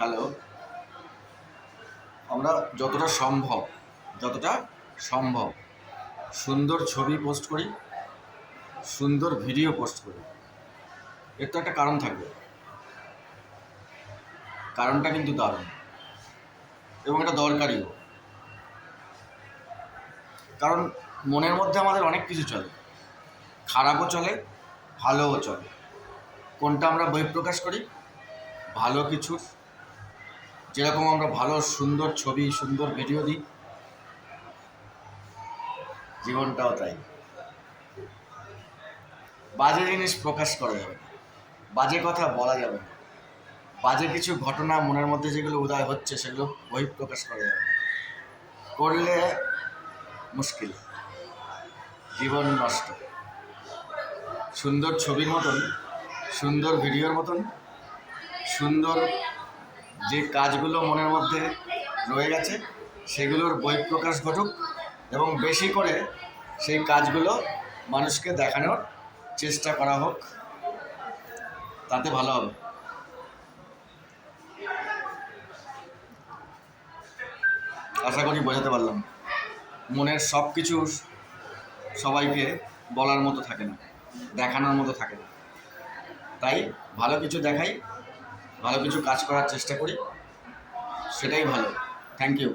Hello. আমরা যতটা সম্ভব সুন্দর ছবি পোস্ট করি, সুন্দর ভিডিও পোস্ট করি। এর তো একটা কারণ থাকবে, কারণটা কিন্তু দারুণ এবং এটা দরকারিও। কারণ মনের মধ্যে আমাদের অনেক কিছু চলে, খারাপও চলে, ভালোও চলে। কোনটা আমরা বহিঃপ্রকাশ করি? ভালো কিছু। যেরকম আমরা ভালো সুন্দর ছবি, সুন্দর ভিডিও দিই, জীবনটাও তাই। বাজে জিনিস প্রকাশ করা যাবে না, বাজে কথা বলা যাবে না, বাজে কিছু ঘটনা মনের মধ্যে যেগুলো উদয় হচ্ছে সেগুলো বহিঃপ্রকাশ করা যাবে না। করলে মুশকিল, জীবন নষ্ট। সুন্দর ছবির মতন, সুন্দর ভিডিওর মতন, সুন্দর যে কাজগুলো মনের মধ্যে রয়ে গেছে সেগুলোর বহিঃপ্রকাশ ঘটুক এবং বেশি করে সেই কাজগুলো মানুষকে দেখানোর চেষ্টা করা হোক, তাতে ভালো হবে। আশা করি বোঝাতে পারলাম। মনের সব কিছু সবাইকে বলার মতো থাকে না, দেখানোর মতো থাকে না। তাই ভালো কিছু দেখাই, ভালো কিছু কাজ করার চেষ্টা করি, সেটাই ভালো। Thank you.